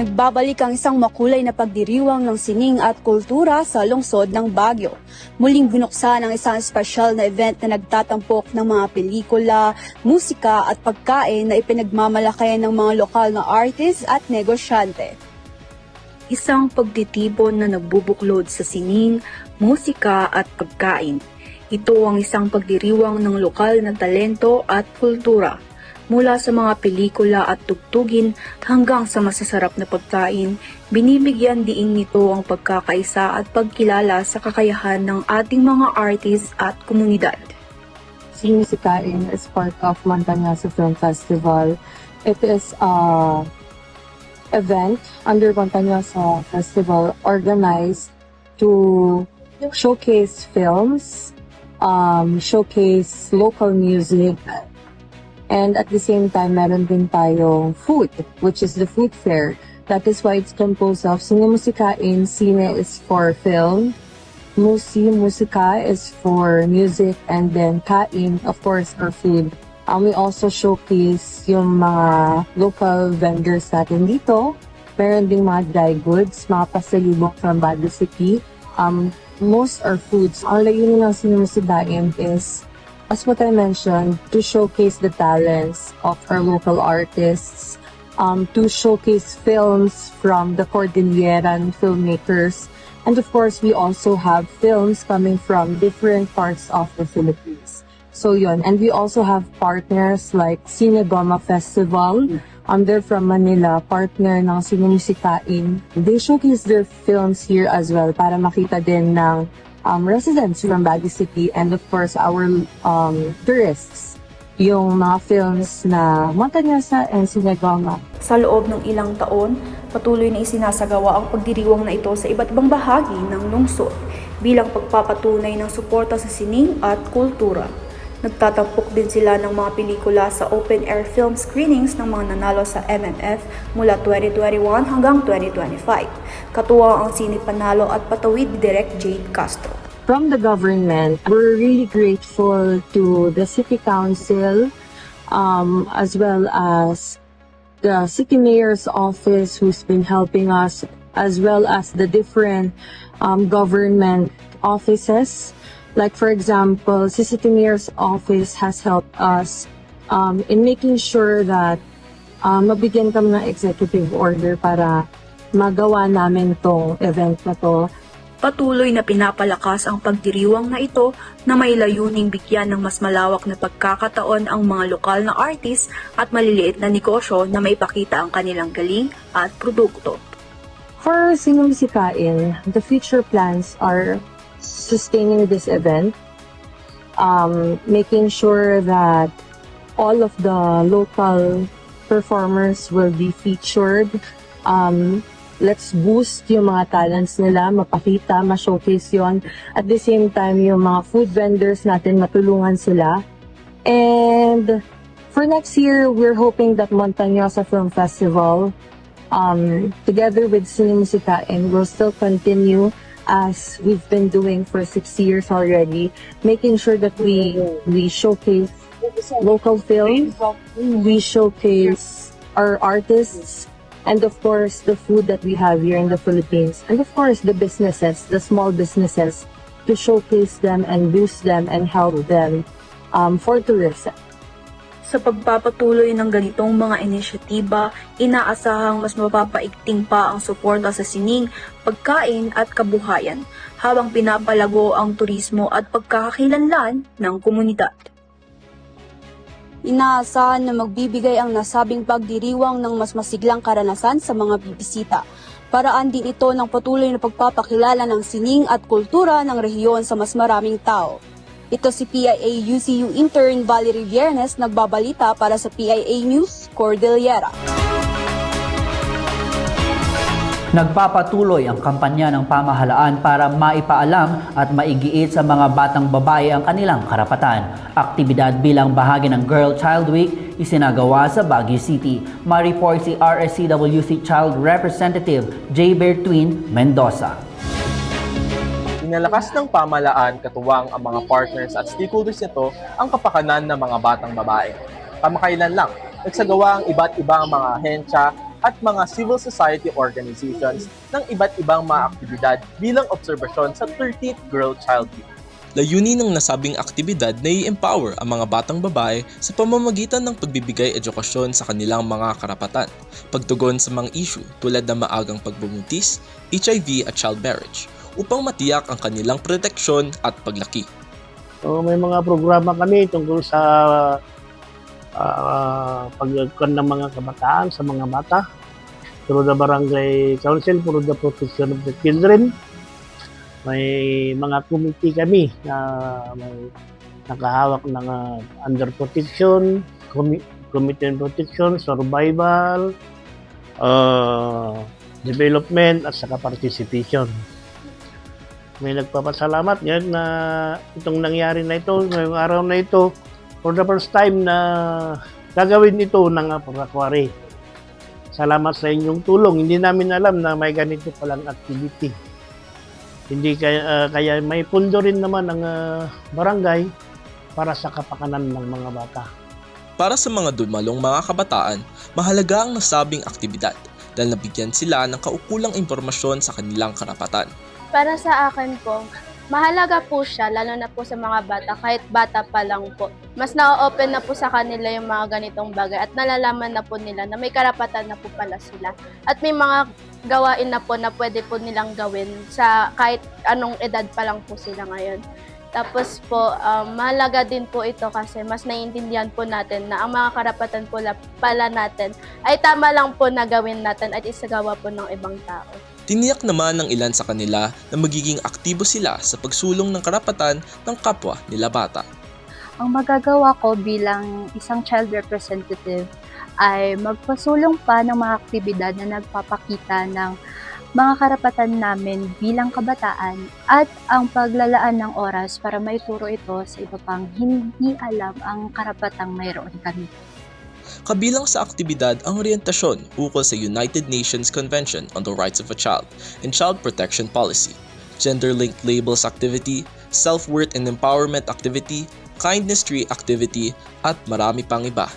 Nagbabalik ang isang makulay na pagdiriwang ng sining at kultura sa lungsod ng Baguio. Muling binuksan ang isang espesyal na event na nagtatampok ng mga pelikula, musika at pagkain na ipinagmamalaki ng mga lokal na artists at negosyante. Isang pagtitipon na nagbubuklod sa sining, musika at pagkain. Ito ang isang pagdiriwang ng lokal na talento at kultura. Mula sa mga pelikula at tugtugin hanggang sa masasarap na pagkain, binibigyan diin nito ang pagkakaisa at pagkilala sa kakayahan ng ating mga artists at komunidad.
Sinisikain is part of Montañasa Film Festival. It is a event under Montañasa Festival organized to showcase films, showcase local music, and at the same time, meron din tayong food, which is the food fair. That is why it's composed of Sinemusikain. Sine is for film, musika is for music, and then kain, of course, for food. We also showcase yung mga local vendors natin dito. Meron din mga dry goods, mga pasalubong from Baguio City. Most are foods. Ang layunin ng Sinemusikain is, as what I mentioned, to showcase the talents of our local artists, to showcase films from the Cordilleran filmmakers, and of course, we also have films coming from different parts of the Philippines. So yun, and we also have partners like Cine Goma Festival. They're from Manila, partner ng Sinemusikain. They showcase their films here as well para makita din ng residents from Baguio City and of course our tourists yung mga films na Montañasa and Cine Goma.
Sa loob ng ilang taon, patuloy na isinasagawa ang pagdiriwang na ito sa iba't ibang bahagi ng lungsod bilang pagpapatunay ng suporta sa sining at kultura. Nagtatampok din sila ng mga pelikula sa open-air film screenings ng mga nanalo sa MMF mula 2021 hanggang 2025. Katuwang ang Sine Panalo at Patawid ni Direk Jade Castro.
From the government, we're really grateful to the City Council as well as the City Mayor's Office who's been helping us, as well as the different government offices. Like for example, the City Mayor's Office has helped us in making sure that mabigyan kami ng executive order para magawa namin tong event na to.
Patuloy na pinapalakas ang pagdiriwang na ito na may layuning bigyan ng mas malawak na pagkakataon ang mga lokal na artist at maliliit na negosyo na maipakita ang kanilang galing at produkto.
For Sinemusikain, the future plans are sustaining this event, making sure that all of the local performers will be featured. Let's boost yung mga talents nila, mapakita, ma-showcase yon. At the same time, yung mga food vendors natin, matulungan sila. And for next year, we're hoping that Montañasa Film Festival, together with Sinemusikain, will still continue as we've been doing for 6 years already, making sure that we showcase local films, we showcase our artists, and of course, the food that we have here in the Philippines. And of course, the businesses, the small businesses, to showcase them and boost them and help them for tourism.
Sa pagpapatuloy ng ganitong mga inisyatiba, inaasahang mas mapapaigting pa ang suporta sa sining, pagkain at kabuhayan habang pinapalago ang turismo at pagkakakilanlan ng komunidad. Inaasahan na magbibigay ang nasabing pagdiriwang ng mas masiglang karanasan sa mga bibisita. Paraan din ito ng patuloy na pagpapakilala ng sining at kultura ng rehiyon sa mas maraming tao. Ito si PIA-UCU intern Valerie Viernes nagbabalita para sa PIA News, Cordillera.
Nagpapatuloy ang kampanya ng pamahalaan para maipaalam at maigiit sa mga batang babae ang kanilang karapatan. Aktibidad bilang bahagi ng Girl Child Week isinagawa sa Baguio City. Ma-report si RSCWC Child Representative J. Bertwin Mendoza.
Inalakas ng pamahalaan katuwang ang mga partners at stakeholders nito ang kapakanan ng mga batang babae. Kamakailan lang, nagsagawa ang iba't ibang mga ahensya at mga civil society organizations ng iba't ibang mga aktibidad bilang obserbasyon sa 13th Girl Child Week.
Layunin ng nasabing aktibidad na i-empower ang mga batang babae sa pamamagitan ng pagbibigay edukasyon sa kanilang mga karapatan, pagtugon sa mga issue tulad ng maagang pagbubuntis, HIV at child marriage, upang matiyak ang kanilang proteksyon at paglaki.
So, may mga programa kami tungkol sa pagkakon ng mga kabataan sa mga bata through the Barangay Council for the Protection of the Children. May mga committee kami na may nakahawak ng under protection, committee on protection, survival, development at saka participation. May nagpapasalamat ngayon na itong nangyari na ito, ngayong araw na ito, for the first time na gagawin ito ng Parakwari. Salamat sa inyong tulong. Hindi namin alam na may ganito palang activity. Hindi kaya may pundo rin naman ang barangay para sa kapakanan ng mga bata.
Para sa mga dumalong mga kabataan, mahalaga ang nasabing aktibidad dahil nabigyan sila ng kaukulang impormasyon sa kanilang karapatan.
Para sa akin po, mahalaga po siya, lalo na po sa mga bata, kahit bata pa lang po. Mas na-open na po sa kanila yung mga ganitong bagay at nalalaman na po nila na may karapatan na po pala sila. At may mga gawain na po na pwede po nilang gawin sa kahit anong edad pa lang po sila ngayon. Tapos po, mahalaga din po ito kasi mas naiintindihan po natin na ang mga karapatan po pala natin ay tama lang po na gawin natin at isagawa po ng ibang tao.
Tiniyak naman ng ilan sa kanila na magiging aktibo sila sa pagsulong ng karapatan ng kapwa nila bata.
Ang magagawa ko bilang isang child representative ay magpasulong pa ng mga aktibidad na nagpapakita ng mga karapatan namin bilang kabataan at ang paglalaan ng oras para maituro ito sa iba pang hindi alam ang karapatang mayroon kami.
Kabilang sa aktibidad ang oryentasyon ukol sa United Nations Convention on the Rights of a Child and Child Protection Policy, gender-linked labels activity, self-worth and empowerment activity, kindness tree activity, at marami pang iba.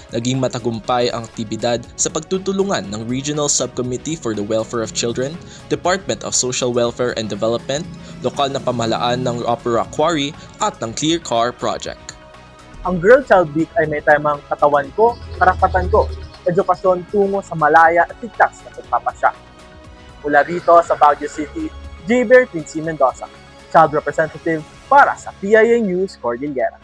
Naging matagumpay ang aktibidad sa pagtutulungan ng Regional Subcommittee for the Welfare of Children, Department of Social Welfare and Development, lokal na pamahalaan ng Opera Quarry at ng Clear Car Project.
Ang Girl Child Week ay may temang katawan ko, karapatan ko, edukasyon tungo sa malaya at ligtas na pagpapasya. Mula rito sa Baguio City, J-Bear Quincy Mendoza, Child Representative para sa PIA News Cordillera.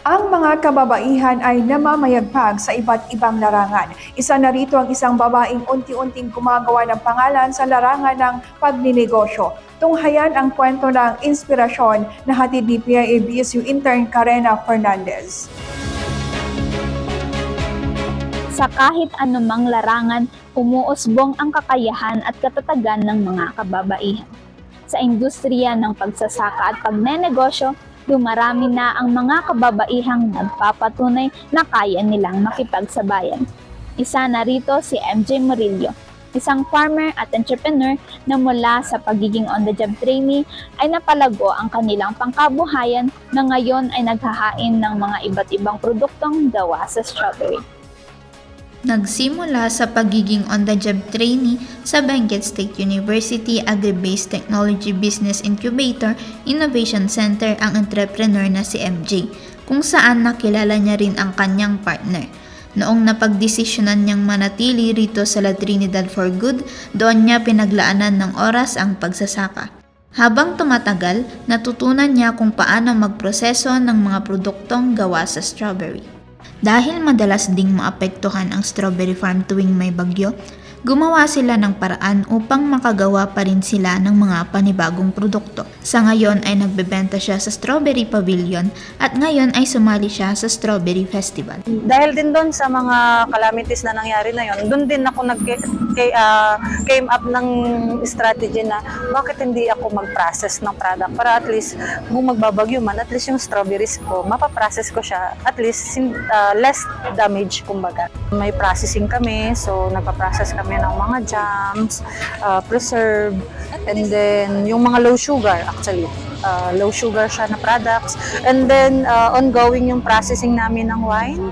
Ang mga kababaihan ay namamayagpag sa iba't ibang larangan. Isa na rito ang isang babaeng unti-unting gumagawa ng pangalan sa larangan ng pagninegosyo. Tunghayan ang kwento ng inspirasyon na hatid ni PIA-BSU intern Karena Fernandez.
Sa kahit anumang larangan, umuusbong ang kakayahan at katatagan ng mga kababaihan. Sa industriya ng pagsasaka at pagnenegosyo, dumarami na ang mga kababaihang nagpapatunay na kaya nilang makipagsabayan. Isa na rito si MJ Murillo, isang farmer at entrepreneur na mula sa pagiging on-the-job trainee ay napalago ang kanilang pangkabuhayan na ngayon ay naghahain ng mga iba't ibang produktong gawa sa strawberry.
Nagsimula sa pagiging on-the-job trainee sa Benguet State University Agri-Based Technology Business Incubator Innovation Center ang entrepreneur na si MJ, kung saan nakilala niya rin ang kanyang partner. Noong napagdesisyonan niyang manatili rito sa La Trinidad for good, doon niya pinaglaanan ng oras ang pagsasaka. Habang tumatagal, natutunan niya kung paano magproseso ng mga produktong gawa sa strawberry. Dahil madalas ding maapektuhan ang strawberry farm tuwing may bagyo, gumawa sila ng paraan upang makagawa pa rin sila ng mga panibagong produkto. Sa ngayon ay nagbebenta siya sa Strawberry Pavilion at ngayon ay sumali siya sa Strawberry Festival.
Dahil din doon sa mga calamities na nangyari na yon, doon din ako came up ng strategy na bakit hindi ako mag-process ng product para at least kung magbabagyo man, at least yung strawberries ko, mapaprocess ko siya at least less damage kumbaga. May processing kami, so nagpa-process kami ng mga jams, preserve, and then yung mga low sugar actually. Low sugar siya na products. And then ongoing yung processing namin ng wine.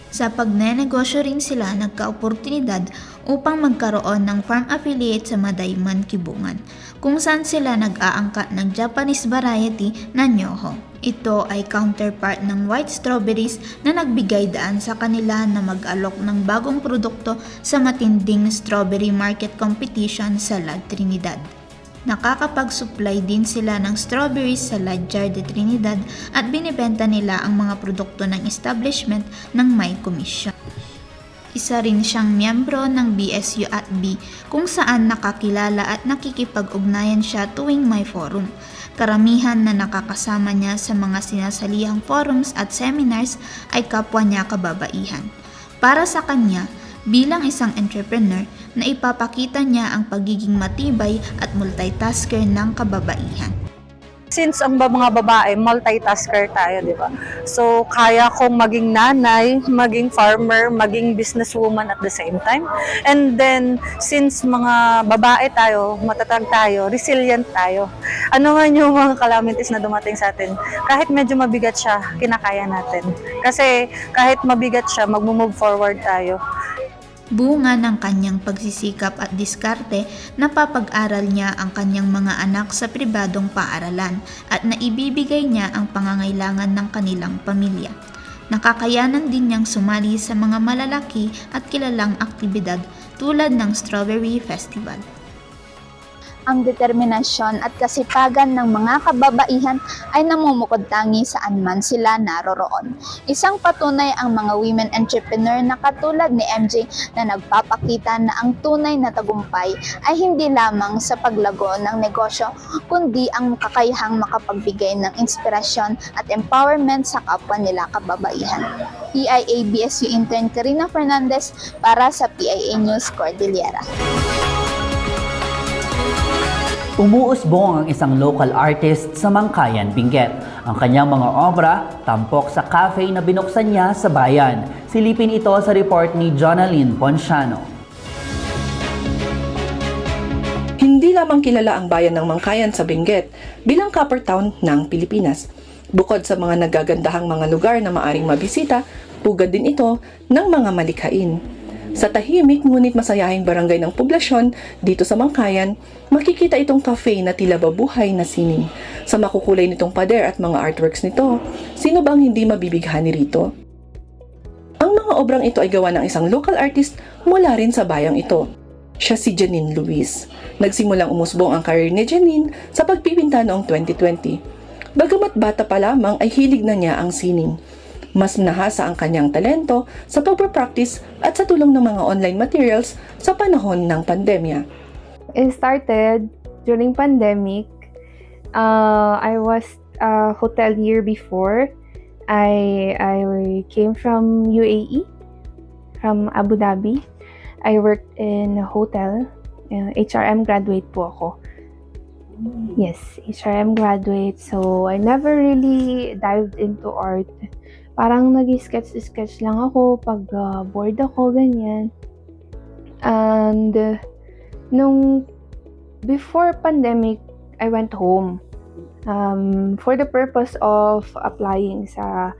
Sa pagnenegosyo rin sila nagka-oportunidad upang magkaroon ng farm affiliate sa Madayman, Kibungan, kung saan sila nag-aangkat ng Japanese variety na Nyoho. Ito ay counterpart ng white strawberries na nagbigay daan sa kanila na mag-alok ng bagong produkto sa matinding strawberry market competition sa La Trinidad. Nakakapag-supply din sila ng strawberries sa Ladjar de Trinidad at binibenta nila ang mga produkto ng establishment ng may komisyon. Isa rin siyang miyembro ng BSU at B kung saan nakakilala at nakikipag-ugnayan siya tuwing may forum. Karamihan na nakakasama niya sa mga sinasalihang forums at seminars ay kapwa niya kababaihan. Para sa kanya, bilang isang entrepreneur, na ipapakita niya ang pagiging matibay at multitasker ng kababaihan.
Since ang mga babae, multitasker tayo, di ba? So, kaya kong maging nanay, maging farmer, maging businesswoman at the same time. And then, since mga babae tayo, matatag tayo, resilient tayo, ano man yung mga calamities na dumating sa atin, kahit medyo mabigat siya, kinakaya natin. Kasi kahit mabigat siya, mag-move forward tayo.
Bunga ng kanyang pagsisikap at diskarte, napapag-aral niya ang kanyang mga anak sa pribadong paaralan at naibibigay niya ang pangangailangan ng kanilang pamilya. Nakakayanan din niyang sumali sa mga malalaki at kilalang aktibidad tulad ng Strawberry Festival.
Ang determinasyon at kasipagan ng mga kababaihan ay namumukod tangi saan man sila naroroon. Isang patunay ang mga women entrepreneur na katulad ni MJ na nagpapakita na ang tunay na tagumpay ay hindi lamang sa paglago ng negosyo, kundi ang kakayahang makapagbigay ng inspirasyon at empowerment sa kapwa nila kababaihan. PIA BSU intern Karina Fernandez para sa PIA News Cordillera.
Umuusbong ang isang local artist sa Mangkayan, Benguet. Ang kanyang mga obra, tampok sa cafe na binuksan niya sa bayan. Silipin ito sa report ni Jonalyn Ponciano.
Hindi lamang kilala ang bayan ng Mangkayan sa Benguet bilang copper town ng Pilipinas. Bukod sa mga nagagandahang mga lugar na maaring mabisita, pugad din ito ng mga malikhain. Sa tahimik ngunit masayahing barangay ng poblasyon dito sa Mangkayan, makikita itong cafe na tila babuhay na sining. Sa makukulay nitong pader at mga artworks nito, sino bang hindi mabibighani rito? Ang mga obrang ito ay gawa ng isang local artist mula rin sa bayang ito. Siya si Janine Luis. Nagsimulang umusbong ang career ni Janine sa pagpipinta noong 2020. Bagamat bata pa lamang ay hilig na niya ang sining. Mas nahasa ang kanyang talento sa pagpapractice at sa tulong ng mga online materials sa panahon ng pandemya.
It started during pandemic. I was a hotelier before. I came from UAE, from Abu Dhabi. I worked in a hotel. HRM graduate po ako. Yes, HRM graduate. So I never really dived into art. Parang nag-sketch lang ako pag bored ako, ganyan. And nung before pandemic, I went home for the purpose of applying sa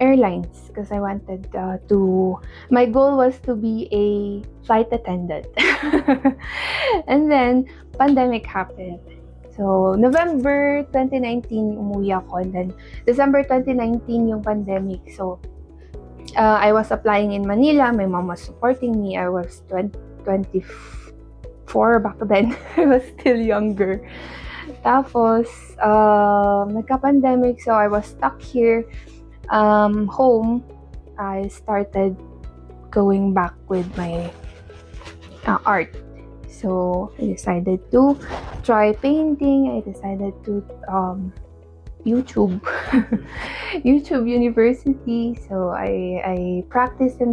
airlines because I wanted my goal was to be a flight attendant. And then, pandemic happened. So, November 2019, umuwi ako. And then, December 2019, yung pandemic. So, I was applying in Manila. My mom was supporting me. I was 24 back then. I was still younger. Tapos, nagka-pandemic. So, I was stuck here home. I started going back with my art. So, I decided to try painting. I decided to YouTube University. So, I practiced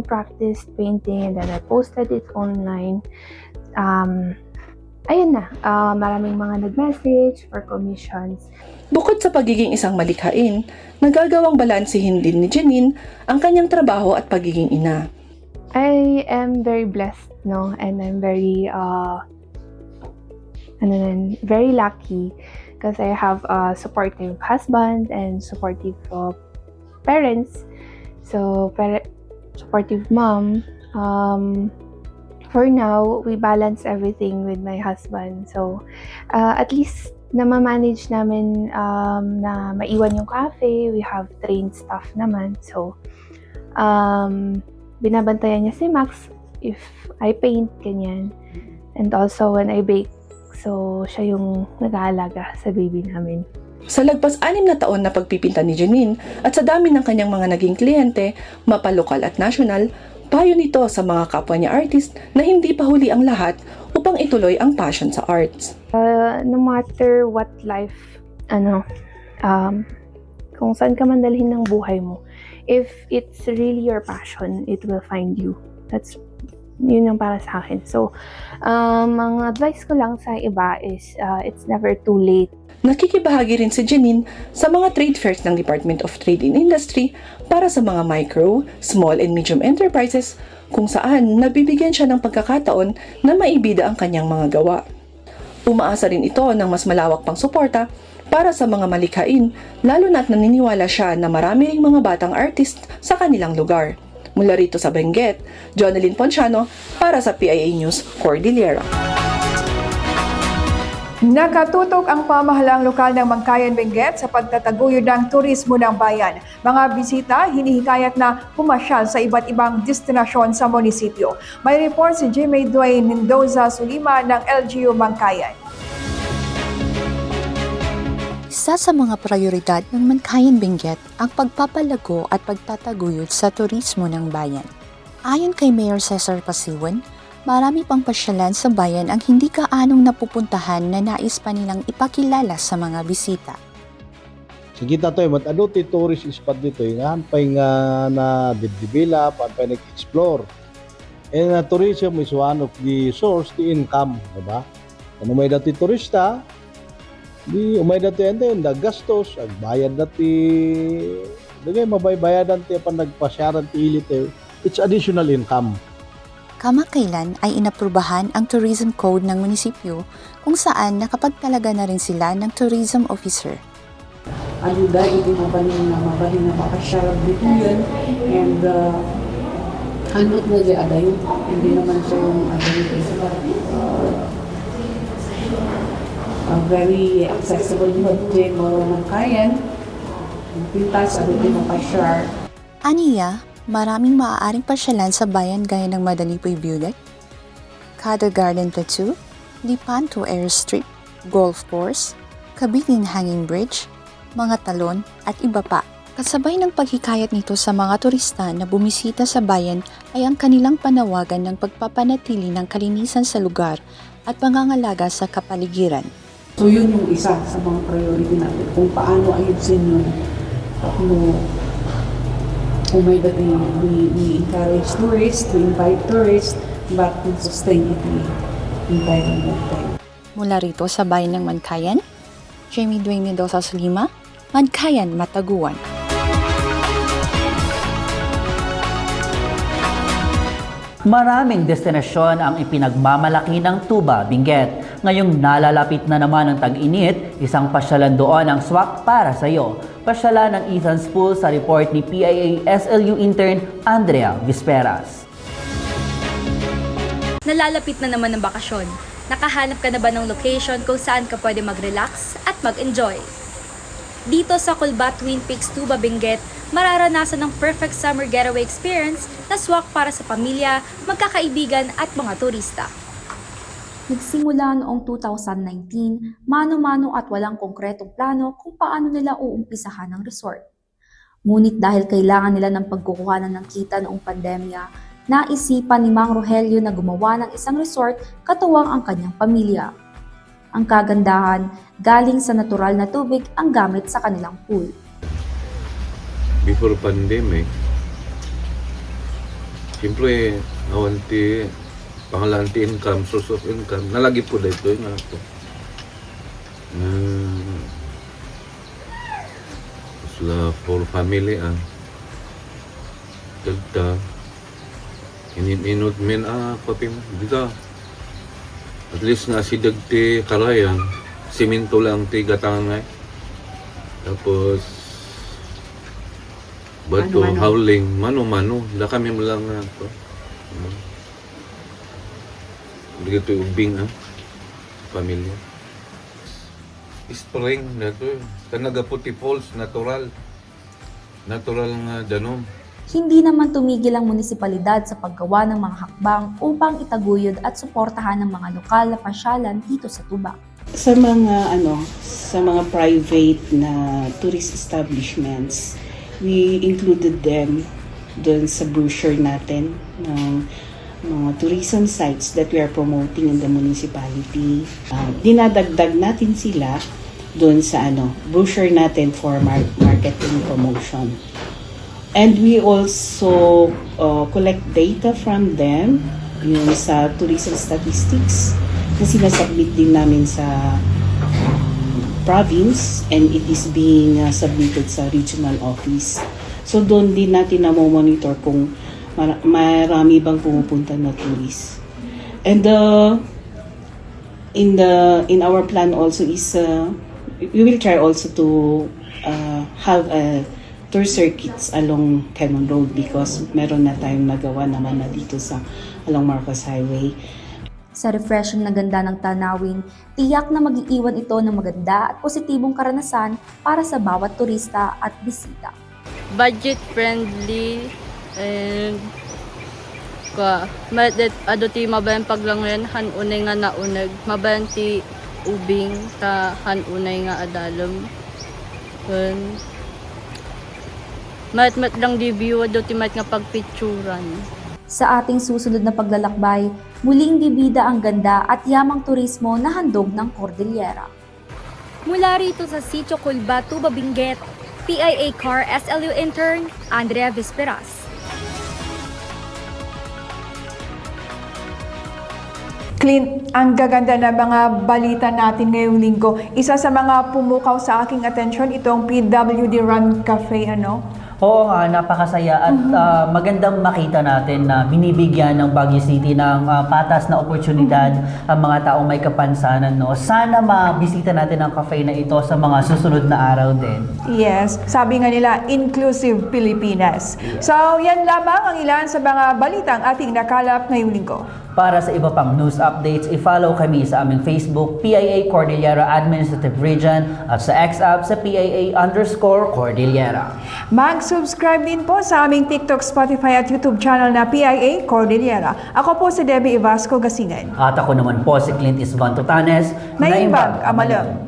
painting and then I posted it online. Ayun na, maraming mga nag-message for commissions.
Bukod sa pagiging isang malikhain, nagagawang balansehin din ni Janine ang kanyang trabaho at pagiging ina.
I am very blessed, no? And I'm very very lucky because I have a supportive husband and supportive parents. So, supportive mom. For now, we balance everything with my husband. So, at least na-manage namin na maiwan yung cafe. We have trained staff naman. So, binabantayan niya si Max if I paint, ganyan. And also when I bake. So, siya yung nag-aalaga sa baby namin.
Sa lagpas 6 na taon na pagpipinta ni Janine at sa dami ng kanyang mga naging kliyente, mapalokal at national, payo nito sa mga kapwa niya artist na hindi pa huli ang lahat upang ituloy ang passion sa arts.
No matter what life, kung saan ka man dalhin ng buhay mo, if it's really your passion, it will find you. Yun yung para sa akin. So, ang advice ko lang sa iba is, it's never too late.
Nakikibahagi rin si Janine sa mga trade fairs ng Department of Trade and Industry para sa mga micro, small and medium enterprises kung saan nabibigyan siya ng pagkakataon na maibida ang kanyang mga gawa. Umaasa rin ito ng mas malawak pang suporta para sa mga malikhain, lalo na't naniniwala siya na marami ring mga batang artist sa kanilang lugar. Mula rito sa Benguet, Jonalyn Ponciano para sa PIA News Cordillera.
Nakatutok ang pamahalaang lokal ng Mangkayan, Benguet sa pagtataguyod ng turismo ng bayan. Mga bisita hinihikayat na pumasyal sa iba't ibang destinasyon sa munisipyo. May report si Jimmy Dwayne Mendoza Sulima ng LGU Mangkayan.
Isa sa mga prioridad ng Mangkayan, Benguet ang pagpapalago at pagtataguyod sa turismo ng bayan. Ayon kay Mayor Cesar Pasiwan, marami pang pasyalan sa bayan ang hindi kaanong napupuntahan na nais pa nilang ipakilala sa mga bisita.
Sige tayo, matado ti tourist spot dito, hampay nga na develop, hampay nag-explore. And tourism is one of the source to income, diba? Kung may dati turista, di umay dati ende, gastos, agbayad dati, dagay mabaybayad dati pa nagpasyaran ti ilit, it's additional income.
Kamakailan ay inaprubahan ang tourism code ng munisipyo kung saan nakapagtalaga na rin sila ng tourism officer.
Ano dahil ito mabalin na makasyarap dito yun and hanot na di adayo. Hindi naman siya yung very accessible yung mo Mangkayan. Pintas, ano din makasyar.
Aniya, maraming maaaring pasyalan sa bayan gaya ng Madalipoy View Deck, Kada Garden Tattoo, Lipanto Airstrip, Golf Course, Kabitin Hanging Bridge, mga talon at iba pa. Kasabay ng paghikayat nito sa mga turista na bumisita sa bayan ay ang kanilang panawagan ng pagpapanatili ng kalinisan sa lugar at pangangalaga sa kapaligiran.
So yun yung isa sa mga priority natin, kung paano ayusin yun. Kung may dati, we encourage tourists, we invite tourists, but we sustain it, we environment time.
Mula rito sa bayan ng Mangkayan, Jamie Dwayne Mendoza Sulima, Mangkayan, Mataguan.
Maraming destinasyon ang ipinagmamalaki ng Tuba, Benguet. Ngayong nalalapit na naman ang tag-init, isang pasyalan doon ang swak para sa iyo. Pasyalan ng Ethan's Pool sa report ni PIA SLU intern Andrea Visperas.
Nalalapit na naman ang bakasyon. Nakahanap ka na ba ng location kung saan ka pwede mag-relax at mag-enjoy? Dito sa Colba Twin Peaks Tuba, Benguet, mararanasan ng perfect summer getaway experience na swak para sa pamilya, magkakaibigan at mga turista.
Nagsimula noong 2019, mano-mano at walang konkretong plano kung paano nila uumpisahan ang resort. Ngunit dahil kailangan nila ng pagkukuhanan ng kita noong pandemya, naisipan ni Mang Rogelio na gumawa ng isang resort katuwang ang kanyang pamilya. Ang kagandahan, galing sa natural na tubig ang gamit sa kanilang pool.
Before pandemic, siyempre, nawanti, pangalanti income, source of income, nalagi po dito yung ako. Sila for family, ganda, ininod men, papi mo, dito. At least nga si Dagti Karayan, siminto lang ti gatangan nga. Tapos, Bato,
Mano-mano.
howling, mano-mano. La kami mo lang nga po. Dito ubing pamilya. Spring na to. Kanaga puti falls, natural. Natural nga danom.
Hindi naman tumigil ang munisipalidad sa paggawa ng mga hakbang upang itaguyod at suportahan ng mga lokal na pasyalan dito sa Tubac.
Sa mga private na tourist establishments, we included them doon sa brochure natin ng mga tourism sites that we are promoting in the municipality. Dinadagdag natin sila doon sa brochure natin for marketing promotion. And we also collect data from them yung sa tourism statistics na sinasubmit din namin sa province, and it is being submitted sa regional office. So doon din natin na-monitor kung marami bang pumupunta na tourists. And in our plan also is we will try also to have tour circuits along Quezon Road because meron na tayong nagawa naman na dito sa along Marcos Highway.
Sa refreshing na ganda ng tanawin, tiyak na mag-iiwan ito ng maganda at positibong karanasan para sa bawat turista at bisita.
Budget friendly and adoti mabayan paglangan hanunay nga naunag mabayan ti ubing ta hanunay nga adalom mat lang di view adoti mat nga pagpicturan.
Sa ating susunod na paglalakbay, muling bibida ang ganda at yamang turismo na handog ng Cordillera.
Mula rito sa Sitio Culba, Tuba, Benguet, PIA Car SLU Intern, Andrea Visperas.
Clint, ang gaganda na mga balita natin ngayong linggo. Isa sa mga pumukaw sa aking atensyon, itong PWD Run Cafe,
Oo nga, napakasaya at magandang makita natin na binibigyan ng Baguio City ng patas na oportunidad ang mga taong may kapansanan. No? Sana mabisita natin ang cafe na ito sa mga susunod na araw din.
Yes, sabi nga nila, Inclusive Pilipinas. So, yan lamang ang ilan sa mga balitang ating nakalap ngayong linggo.
Para sa iba pang news updates, i-follow kami sa aming Facebook, PIA Cordillera Administrative Region at sa X-App sa PIA_Cordillera.
Mag-subscribe din po sa aming TikTok, Spotify at YouTube channel na PIA Cordillera. Ako po si Debbie Ivasco Gasingan.
At ako naman po si Clint Isvan Tutanes,
Naimbag Amalam.